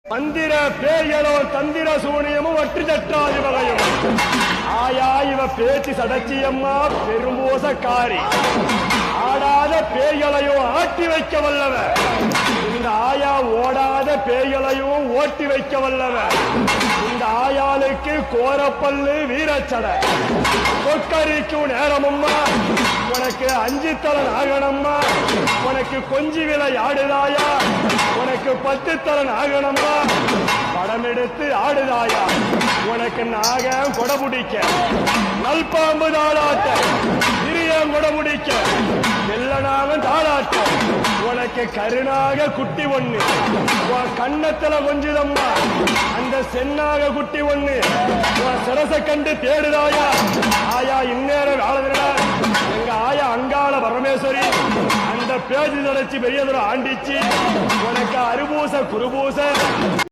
மந்திர பேயலோ தந்திர சூனியமும் வற்றி தட்டாதி வகையும் ஆயா இவ பேச்சு சடச்சியம்மா பெருமோசக்காரி ஆடாத பேய்களையும் ஆட்டி வைக்க வல்லவ இந்த ஆயா ஓடாத பேய்களையும் ஓட்டி வைக்க வல்லவ இந்த ஆயாளுக்கு கோரப்பல்லு வீரச்சட கொக்கரிக்கும் நேரமம்மா உனக்கு அஞ்சித்தலன் ஆகணம்மா உனக்கு கொஞ்சி விலை ஆடுதாயா உனக்கு 10 தலன் ஆகணம்மா படம் எடுத்து ஆடுதாயா உனக்கு நாகம் கொடபுடிக்க நல்பாம்பு தாளாட்ட இரியம் கொடபுடிக்க வெள்ளனாகம் தாளாட்ட உனக்கு கருணாக குட்டி ஒண்ணு உன் கண்ணத்துல கொஞ்சுதம்மா அந்த சென்னாக குட்டி ஒண்ணு உன் சிரச கண்டு தேடுதாயா ஆயா இந்நேரம் வேலை எங்க ஆயா அங்காள பரமேஸ்வரி அந்த பேஜ் நடச்சி பெரியதொரு ஆண்டிச்சு உனக்கு அருபூச குருபூச